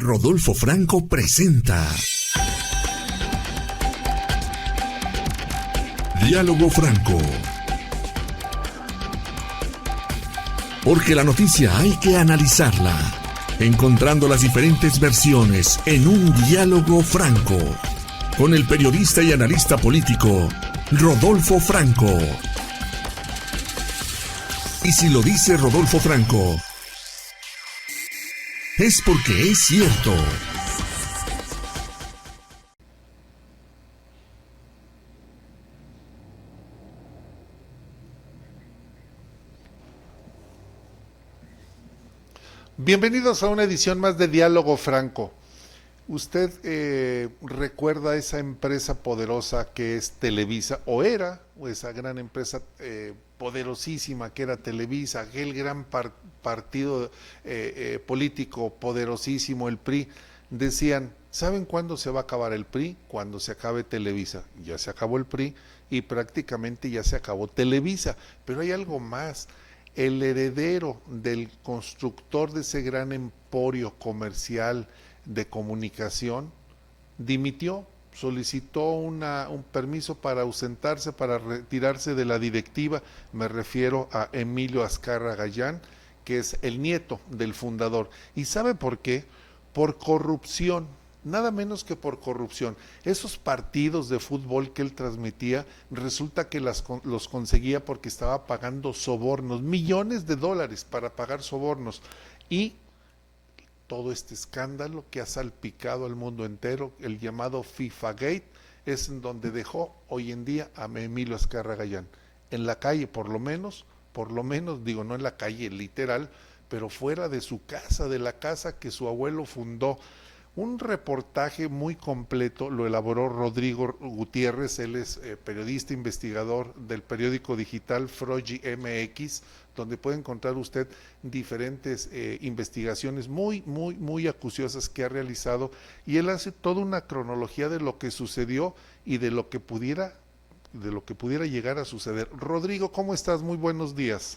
Rodolfo Franco presenta Diálogo Franco. Porque la noticia hay que analizarla, encontrando las diferentes versiones en un diálogo franco, con el periodista y analista político Rodolfo Franco. Y si lo dice Rodolfo Franco, es porque es cierto. Bienvenidos a una edición más de Diálogo Franco. ¿Usted recuerda esa empresa poderosa que es Televisa, o esa gran empresa poderosísima que era Televisa, aquel gran partido político poderosísimo, el PRI? Decían, ¿saben cuándo se va a acabar el PRI? Cuando se acabe Televisa. Ya se acabó el PRI y prácticamente ya se acabó Televisa, pero hay algo más. El heredero del constructor de ese gran emporio comercial de comunicación dimitió, solicitó un permiso para ausentarse, para retirarse de la directiva. Me refiero a Emilio Azcárraga Gallán, que es el nieto del fundador. ¿Y sabe por qué? Por corrupción. Nada menos que por corrupción. Esos partidos de fútbol que él transmitía, resulta que los conseguía porque estaba pagando sobornos, millones de dólares para pagar sobornos. Y todo este escándalo que ha salpicado al mundo entero, el llamado FIFA-Gate, es en donde dejó hoy en día a Emilio Azcárraga Gallán. En la calle, por lo menos, digo, no en la calle literal, pero fuera de su casa, de la casa que su abuelo fundó. Un reportaje muy completo lo elaboró Rodrigo Gutiérrez. Él es periodista investigador del periódico digital Frogi MX, donde puede encontrar usted diferentes investigaciones muy acuciosas que ha realizado, y él hace toda una cronología de lo que sucedió y de lo que pudiera llegar a suceder. Rodrigo, ¿cómo estás? Muy buenos días.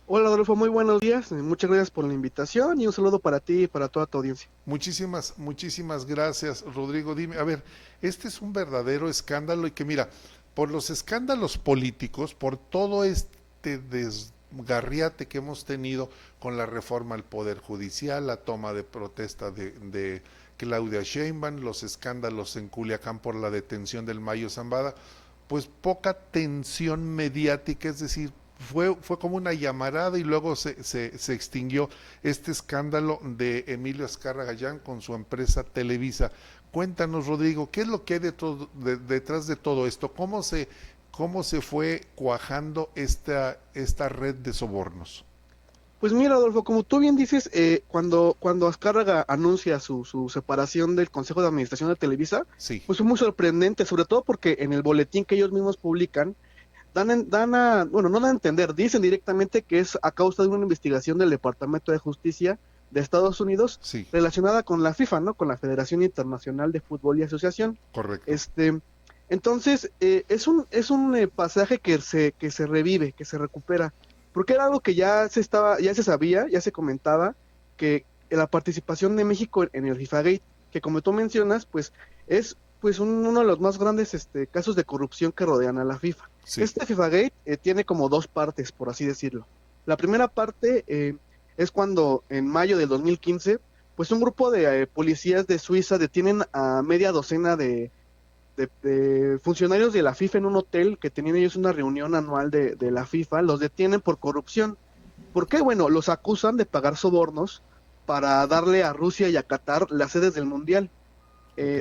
Hola Rodolfo, muy buenos días, muchas gracias por la invitación y un saludo para ti y para toda tu audiencia. Muchísimas gracias, Rodrigo. Dime, a ver, este es un verdadero escándalo, y que mira, por los escándalos políticos, por todo este desgarriate que hemos tenido con la reforma al Poder Judicial, la toma de protesta de Claudia Sheinbaum, los escándalos en Culiacán por la detención del Mayo Zambada, pues poca tensión mediática, es decir, fue como una llamarada, y luego se extinguió este escándalo de Emilio Azcárraga Gallán con su empresa Televisa. Cuéntanos, Rodrigo, ¿qué es lo que hay detrás de todo esto? ¿Cómo se fue cuajando esta red de sobornos? Pues mira, Rodolfo, como tú bien dices, cuando Azcárraga anuncia su separación del Consejo de Administración de Televisa, Sí. pues fue muy sorprendente, sobre todo porque en el boletín que ellos mismos publican, no dan a entender, dicen directamente que es a causa de una investigación del Departamento de Justicia de Estados Unidos, Sí. relacionada con la FIFA, ¿no? Con la Federación Internacional de Fútbol y Asociación. Correcto. Entonces, es un pasaje que se revive, que se recupera, porque era algo que ya se sabía, ya se comentaba, que la participación de México en el FIFA-Gate, que como tú mencionas, pues es pues uno de los más grandes casos de corrupción que rodean a la FIFA. Sí. Este FIFA-Gate tiene como dos partes, por así decirlo. La primera parte es cuando en mayo del 2015, pues un grupo de policías de Suiza detienen a media docena de funcionarios de la FIFA en un hotel que tenían ellos una reunión anual de la FIFA. Los detienen por corrupción. ¿Por qué? Bueno, los acusan de pagar sobornos para darle a Rusia y a Qatar las sedes del Mundial.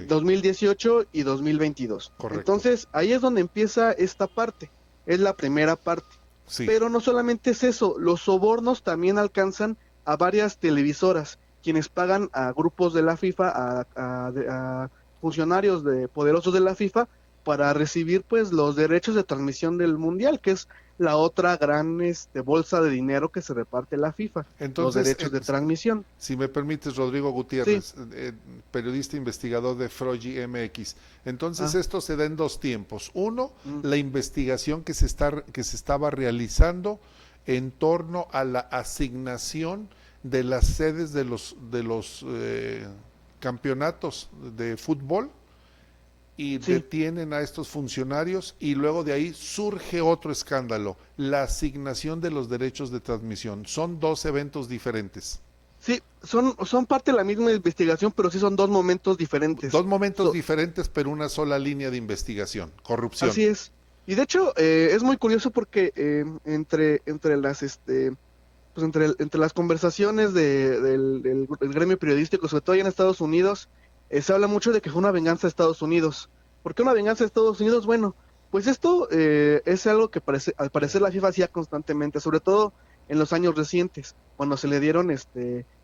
2018 y 2022. Correcto. Entonces, ahí es donde empieza esta parte, es la primera parte. Sí. Pero no solamente es eso, los sobornos también alcanzan a varias televisoras, quienes pagan a grupos de la FIFA, a funcionarios poderosos de la FIFA, para recibir pues los derechos de transmisión del Mundial, que es la otra gran bolsa de dinero que se reparte la FIFA. Entonces, los derechos de transmisión. Si me permites, Rodrigo Gutiérrez, sí. Periodista investigador de Frogi MX. Entonces esto se da en dos tiempos. Uno, la investigación que se estaba realizando en torno a la asignación de las sedes de los campeonatos de fútbol y Sí. detienen a estos funcionarios y luego de ahí surge otro escándalo, la asignación de los derechos de transmisión. Son dos eventos diferentes. Sí, son parte de la misma investigación, pero sí son dos momentos diferentes. Dos momentos So- diferentes, pero una sola línea de investigación, corrupción. Así es. Y de hecho, es muy curioso porque entre las pues entre las conversaciones del gremio periodístico, sobre todo allá en Estados Unidos, se habla mucho de que fue una venganza de Estados Unidos. ¿Por qué una venganza de Estados Unidos? Bueno, pues esto es algo que al parecer la FIFA hacía constantemente, sobre todo en los años recientes, cuando se le dieron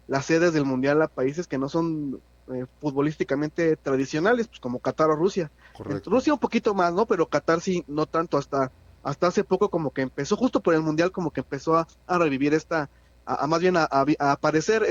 las sedes del Mundial a países que no son futbolísticamente tradicionales, pues como Qatar o Rusia. En Correcto. Rusia un poquito más, ¿no? Pero Qatar sí, no tanto, hasta hace poco como que empezó, justo por el Mundial, como que empezó a revivir más bien a aparecer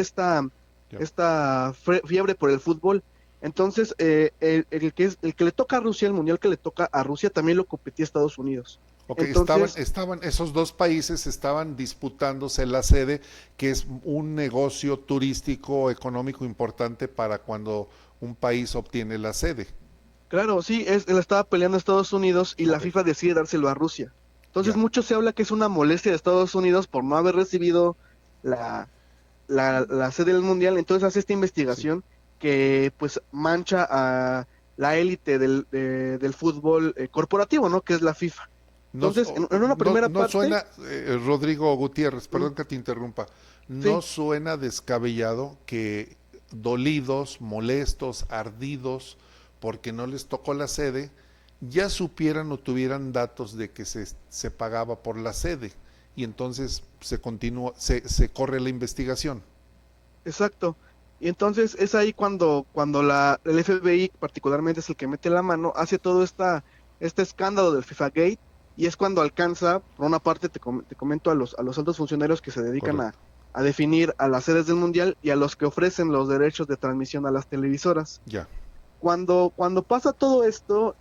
Ya. esta fiebre por el fútbol. Entonces, el que le toca a Rusia, el Mundial que le toca a Rusia, también lo competía Estados Unidos. Ok, Entonces, esos dos países estaban disputándose la sede, que es un negocio turístico económico importante para cuando un país obtiene la sede. claro, sí, él estaba peleando a Estados Unidos y la Ok, FIFA decide dárselo a Rusia. Entonces, ya, mucho se habla que es una molestia de Estados Unidos por no haber recibido la, la sede del mundial. Entonces hace esta sí. investigación que pues mancha a la élite del fútbol corporativo, ¿no? Que es la FIFA. No, Entonces, en una primera no parte, suena, Rodrigo Gutiérrez, mm, perdón que te interrumpa, no sí, suena descabellado que dolidos, molestos, ardidos, porque no les tocó la sede, ya supieran o tuvieran datos de que se pagaba por la sede y entonces se corre la investigación. exacto. Y entonces es ahí cuando el FBI particularmente es el que mete la mano, hace todo este escándalo del FIFA Gate, y es cuando alcanza, por una parte te comento a los altos funcionarios que se dedican Correcto. a definir a las sedes del mundial y a los que ofrecen los derechos de transmisión a las televisoras. Ya, Cuando pasa todo esto,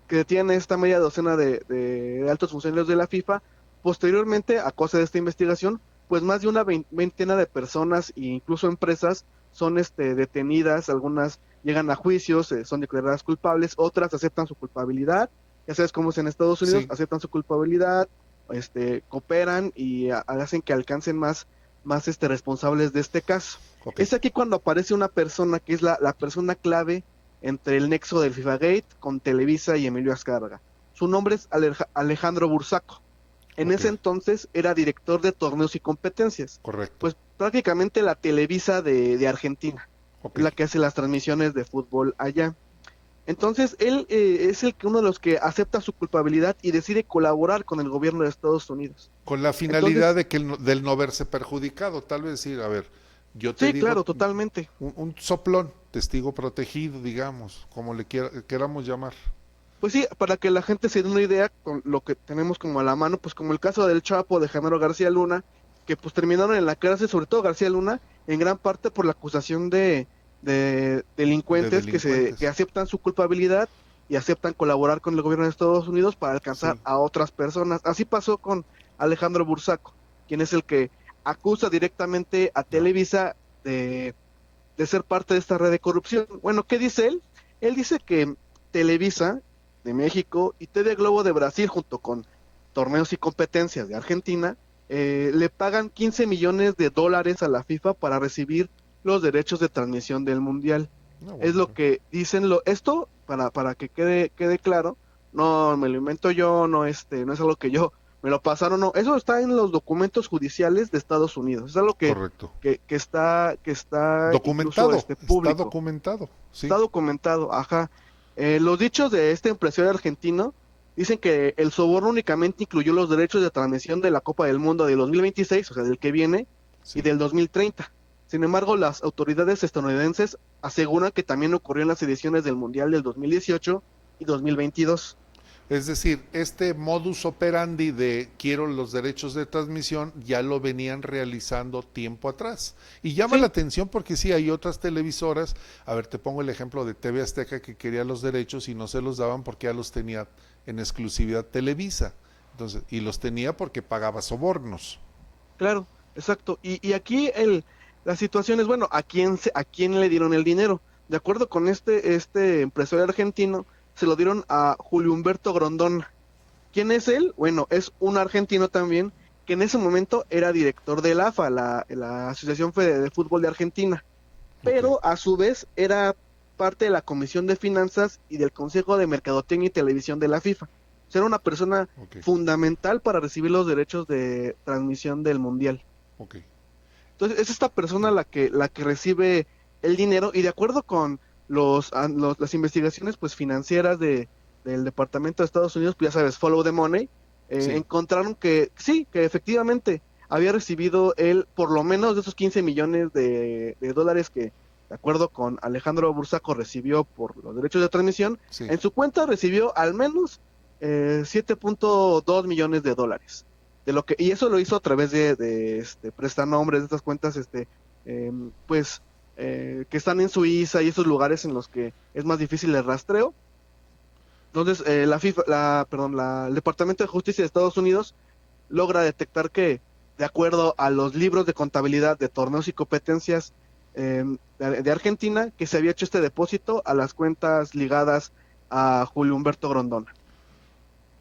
que tiene esta media docena de altos funcionarios de la FIFA, posteriormente, a causa de esta investigación, pues más de una veintena de personas e incluso empresas son detenidas, algunas llegan a juicios, son declaradas culpables, otras aceptan su culpabilidad, ya sabes cómo es en Estados Unidos, sí, aceptan su culpabilidad, cooperan y hacen que alcancen más responsables de este caso. ok, Es aquí cuando aparece una persona que es la persona clave entre el nexo del FIFA Gate con Televisa y Emilio Azcárraga. Su nombre es Alejandro Bursaco. En ok, ese entonces era director de torneos y competencias. correcto, Pues prácticamente la Televisa de Argentina. ok. Es la que hace las transmisiones de fútbol allá. Entonces, él es uno de los que acepta su culpabilidad y decide colaborar con el gobierno de Estados Unidos. Con la finalidad Entonces, de que del no verse perjudicado, tal vez decir, a ver, yo te sí, digo claro, totalmente. un soplón, testigo protegido, digamos, como le queramos llamar. Pues sí, para que la gente se dé una idea con lo que tenemos como a la mano, pues como el caso del Chapo de Genaro García Luna, que pues terminaron en la cárcel, sobre todo García Luna, en gran parte por la acusación de De delincuentes que delincuentes. aceptan su culpabilidad y aceptan colaborar con el gobierno de Estados Unidos para alcanzar Sí, a otras personas. Así pasó con Alejandro Bursaco, quien es el que acusa directamente a ya, Televisa de ser parte de esta red de corrupción. Bueno, ¿qué dice él? Él dice que Televisa de México y TV Globo de Brasil, junto con torneos y competencias de Argentina, le pagan 15 millones de dólares a la FIFA para recibir los derechos de transmisión del Mundial. no, Es bueno, lo que dicen, esto, para que quede claro, no me lo invento yo, no es algo que yo me lo pasaron, no, eso está en los documentos judiciales de Estados Unidos, es algo correcto. que está incluso Documentado, está público. documentado, Está sí, documentado, ajá. Los dichos de este empresario argentino dicen que el soborno únicamente incluyó los derechos de transmisión de la Copa del Mundo del 2026, o sea, del que viene, y sí. del 2030. Sin embargo, las autoridades estadounidenses aseguran que también ocurrió en las ediciones del Mundial del 2018 y 2022. Es decir, este modus operandi de quiero los derechos de transmisión ya lo venían realizando tiempo atrás. Y llama la Sí, atención porque sí hay otras televisoras, a ver, te pongo el ejemplo de TV Azteca que quería los derechos y no se los daban porque ya los tenía en exclusividad Televisa. Entonces, y los tenía porque pagaba sobornos. claro. exacto. Y aquí la situación es, bueno, a quién le dieron el dinero? De acuerdo con este empresario argentino, se lo dieron a Julio Humberto Grondona. ¿Quién es él? Bueno, es un argentino también, que en ese momento era director del AFA, la Asociación de Fútbol de Argentina, Ok, pero a su vez era parte de la Comisión de Finanzas y del Consejo de Mercadotecnia y Televisión de la FIFA. O sea, era una persona ok, fundamental para recibir los derechos de transmisión del Mundial. ok. Entonces, es esta persona la que recibe el dinero y de acuerdo con las investigaciones pues financieras del Departamento de Estados Unidos, pues ya sabes, Follow the Money, Sí, encontraron que sí, que efectivamente había recibido él por lo menos de esos 15 millones de dólares que, de acuerdo con Alejandro Bursaco, recibió por los derechos de transmisión, sí. en su cuenta recibió al menos 7.2 millones de dólares y eso lo hizo a través de prestanombres de estas cuentas, pues, que están en Suiza y esos lugares en los que es más difícil el rastreo. Entonces, la FIFA, perdón, el Departamento de Justicia de Estados Unidos logra detectar que, de acuerdo a los libros de contabilidad de torneos y competencias de Argentina, que se había hecho este depósito a las cuentas ligadas a Julio Humberto Grondona.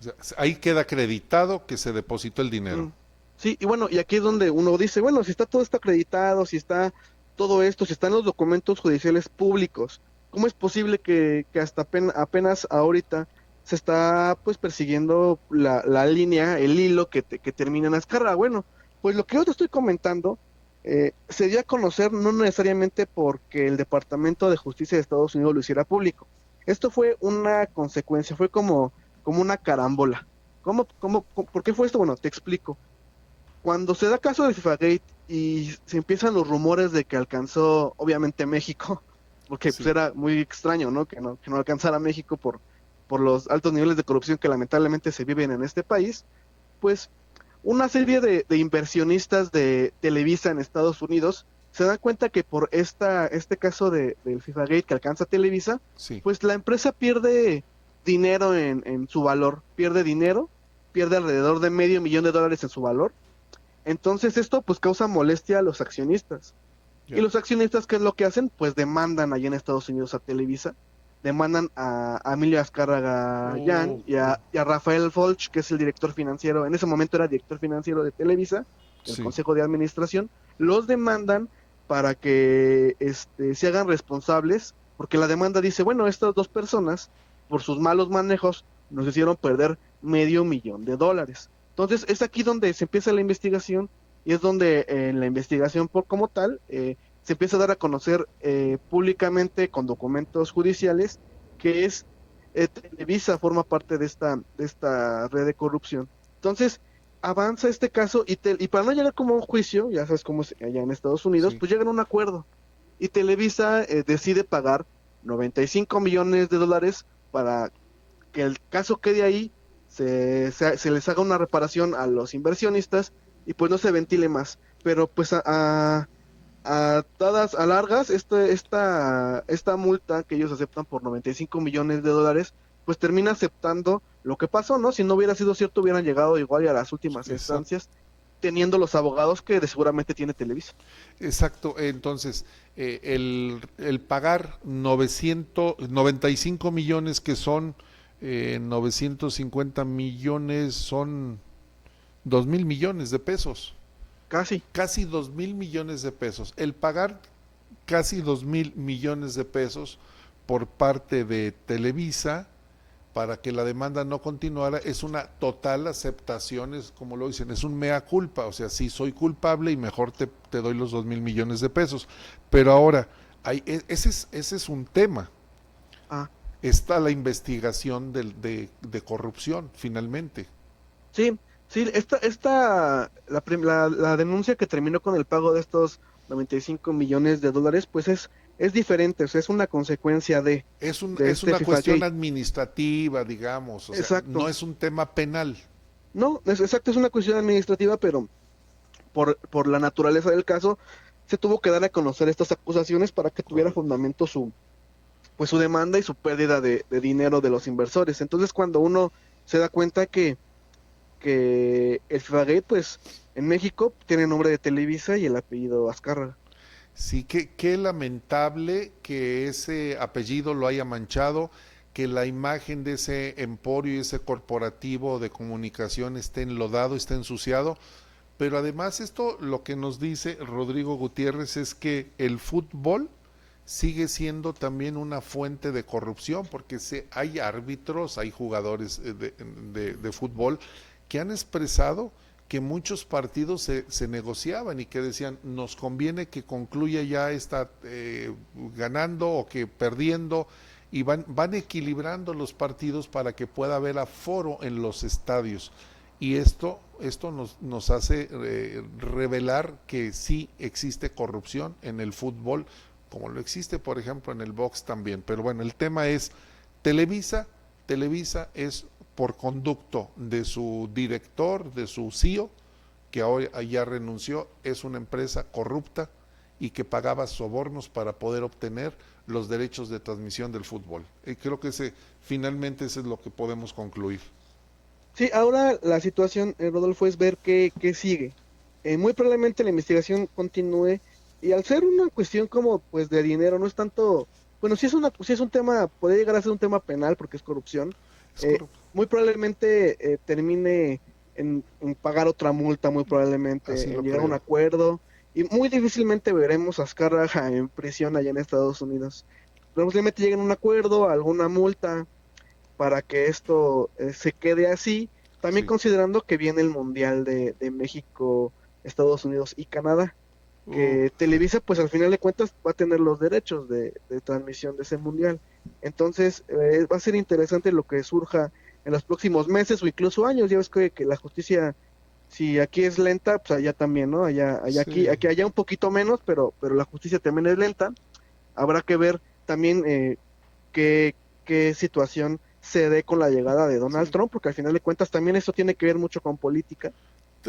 O sea, ahí queda acreditado que se depositó el dinero. Mm. Sí, y bueno, y aquí es donde uno dice, bueno, si está todo esto acreditado, si está todo esto, si están los documentos judiciales públicos, ¿cómo es posible que hasta apenas ahorita se está pues persiguiendo la línea, el hilo que termina en Azcárraga? Bueno, pues lo que yo te estoy comentando se dio a conocer no necesariamente porque el Departamento de Justicia de Estados Unidos lo hiciera público. Esto fue una consecuencia, fue como una carambola. ¿Por qué fue esto? Bueno, te explico. Cuando se da caso del FIFAGate y se empiezan los rumores de que alcanzó, obviamente, México, porque pues Sí, era muy extraño, ¿no? Que no alcanzara México por los altos niveles de corrupción que lamentablemente se viven en este país, pues una serie de inversionistas de Televisa en Estados Unidos se dan cuenta que por este caso del FIFAGate que alcanza Televisa, sí. pues la empresa pierde dinero en su valor, pierde dinero, pierde alrededor de $500,000 en su valor. Entonces esto pues causa molestia a los accionistas. Y Ya. los accionistas, ¿qué es lo que hacen? Pues demandan allá en Estados Unidos a Televisa, demandan a Emilio Azcárraga Oh, Yan y a Rafael Folch, que es el director financiero, en ese momento era director financiero de Televisa, del sí. Consejo de Administración, los demandan para que se hagan responsables, porque la demanda dice, bueno, estas dos personas, por sus malos manejos, nos hicieron perder $500,000. Entonces, es aquí donde se empieza la investigación y es donde en la investigación como tal se empieza a dar a conocer públicamente con documentos judiciales que Televisa forma parte de esta red de corrupción. Entonces, avanza este caso y para no llegar como a un juicio, ya sabes cómo es allá en Estados Unidos, Sí. pues llegan a un acuerdo y Televisa decide pagar $95 millones para que el caso quede ahí, se les haga una reparación a los inversionistas y pues no se ventile más. Pero pues a dadas a largas, esta multa que ellos aceptan por $95 millones, pues termina aceptando lo que pasó, ¿no? Si no hubiera sido cierto, hubieran llegado igual y a las últimas Exacto. instancias, teniendo los abogados que seguramente tiene Televisa. Exacto. Entonces, el pagar 95 millones, que son 950 millones, son 2.000 millones de pesos. Casi. Casi 2.000 millones de pesos. El pagar casi 2.000 millones de pesos por parte de Televisa para que la demanda no continuara es una total aceptación, es como lo dicen, es un mea culpa, o sea, sí soy culpable y mejor te doy los 2.000 millones de pesos. Pero ahora, ese es un tema. Ah, Está la investigación de corrupción, finalmente. sí, sí, la denuncia que terminó con el pago de estos $95 millones, pues es diferente, o sea, es una consecuencia de Es este una FIFA cuestión Gate. administrativa, digamos, o sea, no Exacto. es un tema penal. No, exacto, es una cuestión administrativa, pero por la naturaleza del caso, se tuvo que dar a conocer estas acusaciones para que tuviera Correcto. fundamento su demanda y su pérdida de dinero de los inversores. Entonces, cuando uno se da cuenta que que el FIBAGate, pues en México tiene el nombre de Televisa y el apellido Azcárraga. Sí, qué lamentable que ese apellido lo haya manchado, que la imagen de ese emporio y ese corporativo de comunicación esté enlodado, esté ensuciado, pero además esto lo que nos dice Rodrigo Gutiérrez es que el fútbol sigue siendo también una fuente de corrupción, porque hay árbitros, hay jugadores de fútbol que han expresado que muchos partidos se negociaban y que decían, nos conviene que concluya ya esta ganando o que perdiendo, y van equilibrando los partidos para que pueda haber aforo en los estadios. Y esto nos hace revelar que sí existe corrupción en el fútbol, como lo existe, por ejemplo, en el box también. Pero bueno, el tema es Televisa es por conducto de su director, de su CEO, que hoy ya renunció, es una empresa corrupta y que pagaba sobornos para poder obtener los derechos de transmisión del fútbol. Y creo que finalmente eso es lo que podemos concluir. Sí, ahora la situación, Rodolfo, es ver qué sigue. Muy probablemente la investigación continúe, y al ser una cuestión como pues de dinero, no es tanto, bueno, si es un tema, puede llegar a ser un tema penal porque es corrupción, muy probablemente termine en pagar otra multa, muy probablemente en llegar a un acuerdo, y muy difícilmente veremos a Azcárraga en prisión allá en Estados Unidos. Probablemente lleguen a un acuerdo, alguna multa, para que esto se quede así, también considerando que viene el Mundial de México, Estados Unidos y Canadá, que Televisa pues al final de cuentas va a tener los derechos de transmisión de ese Mundial. Entonces va a ser interesante lo que surja en los próximos meses o incluso años. Ya ves que la justicia, si aquí es lenta, pues allá también, ¿no? Allá aquí allá un poquito menos, pero la justicia también es lenta. Habrá que ver también qué situación se dé con la llegada de Donald Trump, porque al final de cuentas también esto tiene que ver mucho con política.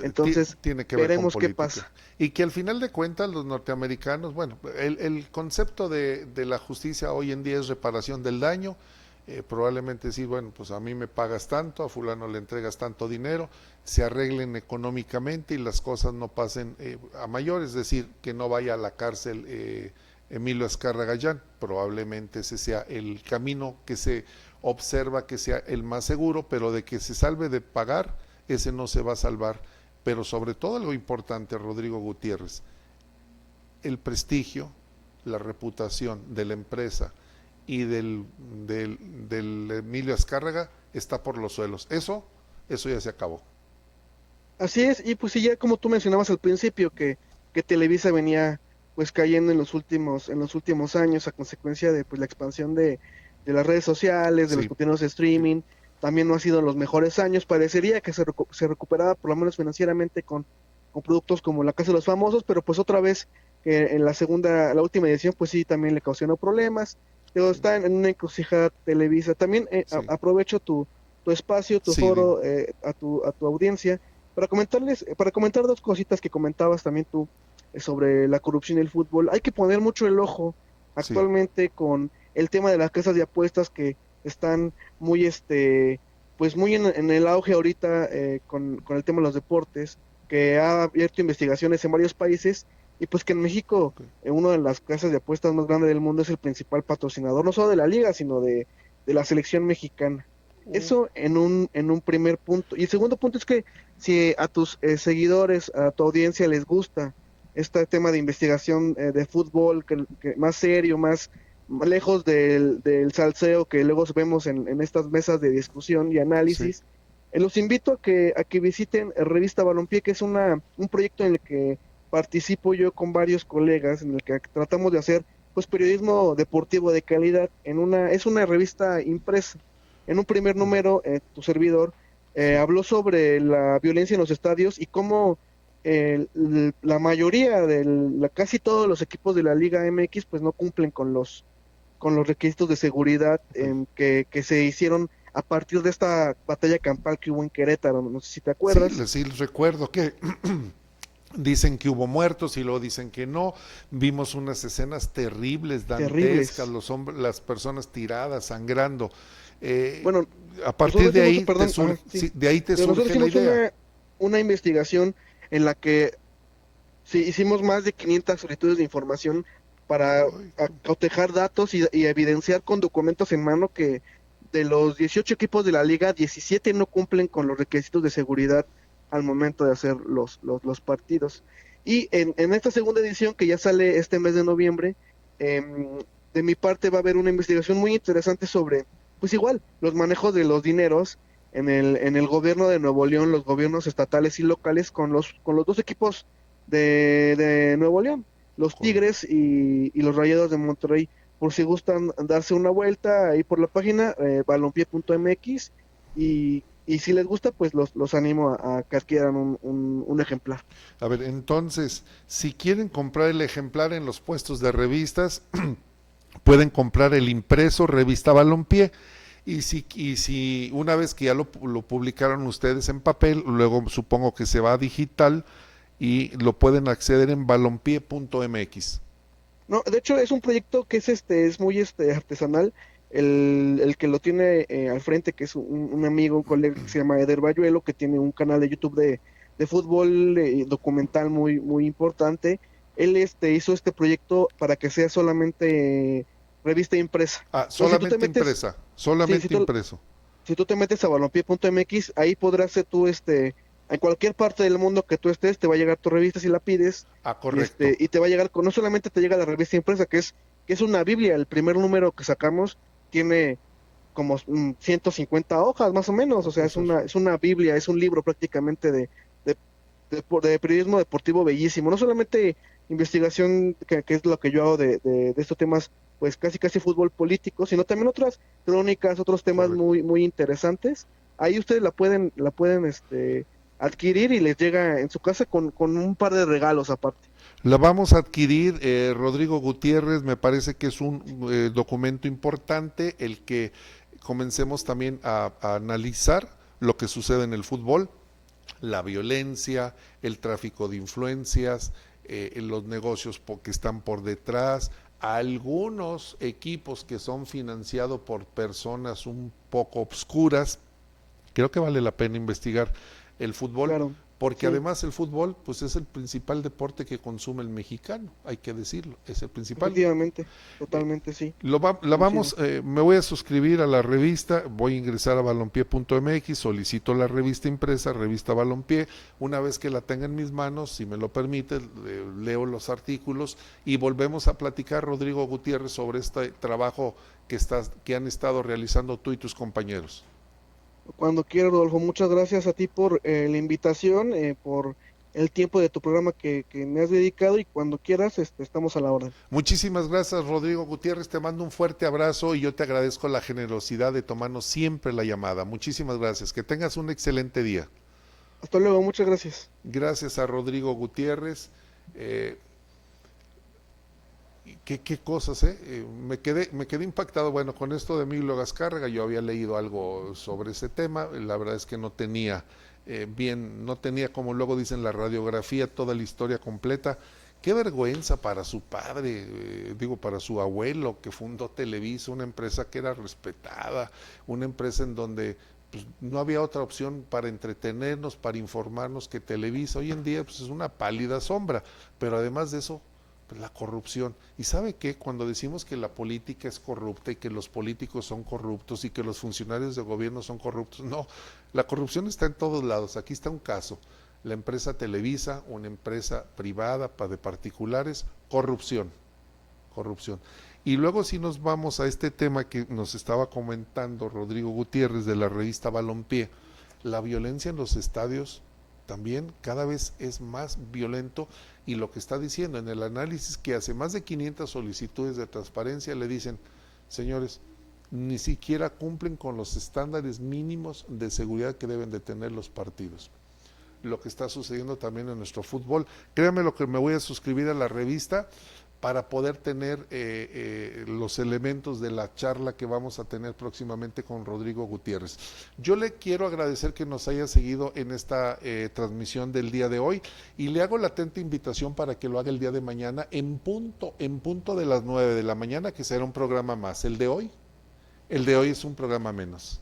Entonces, tiene que ver veremos con qué pasa. Y que al final de cuentas los norteamericanos, bueno, el concepto de la justicia hoy en día es reparación del daño. Probablemente decir, bueno, pues a mí me pagas tanto, a fulano le entregas tanto dinero, se arreglen económicamente y las cosas no pasen a mayores, es decir, que no vaya a la cárcel Emilio Azcárraga Gallán. Probablemente ese sea el camino que se observa que sea el más seguro, pero de que se salve de pagar, ese no se va a salvar. Pero sobre todo algo importante, Rodrigo Gutiérrez, el prestigio, la reputación de la empresa y del Emilio Azcárraga está por los suelos. Eso ya se acabó. Así es, y pues sí, ya como tú mencionabas al principio, que Televisa venía pues cayendo en los últimos años a consecuencia de pues la expansión de las redes sociales, de los contenidos de streaming. También no ha sido los mejores años. Parecería que se recuperaba por lo menos financieramente con productos como La Casa de los Famosos, pero pues otra vez que en la última edición, pues sí, también le causó problemas. Pero está en una encrucijada Televisa. También aprovecho tu espacio, tu foro, a tu audiencia, para comentar dos cositas que comentabas también tú sobre la corrupción y el fútbol. Hay que poner mucho el ojo actualmente con el tema de las casas de apuestas que están muy pues muy en el auge ahorita con el tema de los deportes, que ha abierto investigaciones en varios países, y pues que en México una de las casas de apuestas más grandes del mundo es el principal patrocinador, no solo de la liga, sino de la selección mexicana. Eso en un primer punto. Y el segundo punto es que si a tus seguidores, a tu audiencia les gusta este tema de investigación de fútbol, que más serio, más lejos del salseo que luego vemos en estas mesas de discusión y análisis, los invito a que visiten Revista Balompié, que es un proyecto en el que participo yo con varios colegas, en el que tratamos de hacer pues periodismo deportivo de calidad. Es una revista impresa. En un primer número, tu servidor habló sobre la violencia en los estadios y cómo la mayoría casi todos los equipos de la Liga MX pues no cumplen con los requisitos de seguridad que se hicieron a partir de esta batalla campal que hubo en Querétaro. No sé si te acuerdas. Sí, recuerdo que dicen que hubo muertos y luego dicen que no. Vimos unas escenas terribles, dantescas, las personas tiradas, sangrando. Bueno, a partir nosotros de ahí hicimos, perdón, sí. de ahí te Pero nosotros surge la hicimos idea. una investigación en la que sí, hicimos más de 500 solicitudes de información para Ay, cotejar datos y evidenciar con documentos en mano que de los 18 equipos de la liga, 17 no cumplen con los requisitos de seguridad al momento de hacer los partidos. Y en esta segunda edición, que ya sale este mes de noviembre, de mi parte va a haber una investigación muy interesante sobre, pues igual, los manejos de los dineros en el gobierno de Nuevo León, los gobiernos estatales y locales con los dos equipos de Nuevo León, los correcto. Tigres y los Rayados de Monterrey. Por si gustan darse una vuelta ahí por la página, balompié.mx, y si les gusta, pues los animo a que adquieran un ejemplar. A ver, entonces, si quieren comprar el ejemplar en los puestos de revistas, pueden comprar el impreso Revista Balompié. Y si una vez que ya lo publicaron ustedes en papel, luego supongo que se va a digital y lo pueden acceder en balompié.mx. No, de hecho es un proyecto que es muy artesanal. El que lo tiene al frente, que es un amigo, un colega que se llama Eder Bayuelo, que tiene un canal de YouTube de fútbol documental muy, muy importante. Él hizo este proyecto para que sea solamente revista impresa. Ah, Entonces, si tú te solamente metes, impresa, sí, solamente impreso. si tú te metes a balompié.mx, ahí podrás ser tú, en cualquier parte del mundo que tú estés, te va a llegar tu revista si la pides, Ah, y correcto. y te va a llegar, no solamente te llega la revista impresa, que es una Biblia. El primer número que sacamos tiene como 150 hojas más o menos. O sea, Eso es una Biblia, es un libro prácticamente de periodismo deportivo bellísimo. No solamente investigación, que es lo que yo hago de estos temas, pues casi fútbol político, sino también otras crónicas, otros temas correcto. muy, muy interesantes. Ahí ustedes la pueden adquirir, y les llega en su casa con un par de regalos aparte. La vamos a adquirir, Rodrigo Gutiérrez, me parece que es un documento importante el que comencemos también a analizar lo que sucede en el fútbol, la violencia, el tráfico de influencias, los negocios que están por detrás, algunos equipos que son financiados por personas un poco obscuras. Creo que vale la pena investigar el fútbol, Claro, porque sí, además el fútbol pues es el principal deporte que consume el mexicano, hay que decirlo, es el principal. efectivamente, Eh, totalmente sí, la coincido. vamos, me voy a suscribir a la revista, voy a ingresar a balompié.mx, solicito la revista impresa, revista Balompié. Una vez que la tenga en mis manos, si me lo permite, leo los artículos y volvemos a platicar, Rodrigo Gutiérrez, sobre este trabajo que han estado realizando tú y tus compañeros. Cuando quieras, Rodolfo, muchas gracias a ti por la invitación, por el tiempo de tu programa que me has dedicado, y cuando quieras, estamos a la orden. Muchísimas gracias, Rodrigo Gutiérrez, te mando un fuerte abrazo y yo te agradezco la generosidad de tomarnos siempre la llamada. Muchísimas gracias, que tengas un excelente día. Hasta luego, muchas gracias. Gracias a Rodrigo Gutiérrez. ¿Qué cosas, eh? Me quedé impactado, bueno, con esto de Emilio Gascárraga. Yo había leído algo sobre ese tema, la verdad es que no tenía no tenía, como luego dicen, la radiografía, toda la historia completa. Qué vergüenza para su padre, para su abuelo, que fundó Televisa, una empresa que era respetada, una empresa en donde pues, no había otra opción para entretenernos, para informarnos, que Televisa. Hoy en día pues, es una pálida sombra, pero además de eso, pues, la corrupción. ¿Y sabe qué? Cuando decimos que la política es corrupta y que los políticos son corruptos y que los funcionarios de gobierno son corruptos, no, la corrupción está en todos lados. Aquí está un caso, la empresa Televisa, una empresa privada de particulares, corrupción. Y luego si nos vamos a este tema que nos estaba comentando Rodrigo Gutiérrez de la revista Balompié, la violencia en los estadios también cada vez es más violento, y lo que está diciendo en el análisis que hace, más de 500 solicitudes de transparencia, le dicen, señores, ni siquiera cumplen con los estándares mínimos de seguridad que deben de tener los partidos. Lo que está sucediendo también en nuestro fútbol. Créanme lo que me voy a suscribir a la revista para poder tener los elementos de la charla que vamos a tener próximamente con Rodrigo Gutiérrez. Yo le quiero agradecer que nos haya seguido en esta transmisión del día de hoy, y le hago la atenta invitación para que lo haga el día de mañana en punto de las 9 de la mañana, que será un programa más, el de hoy, El de hoy es un programa menos.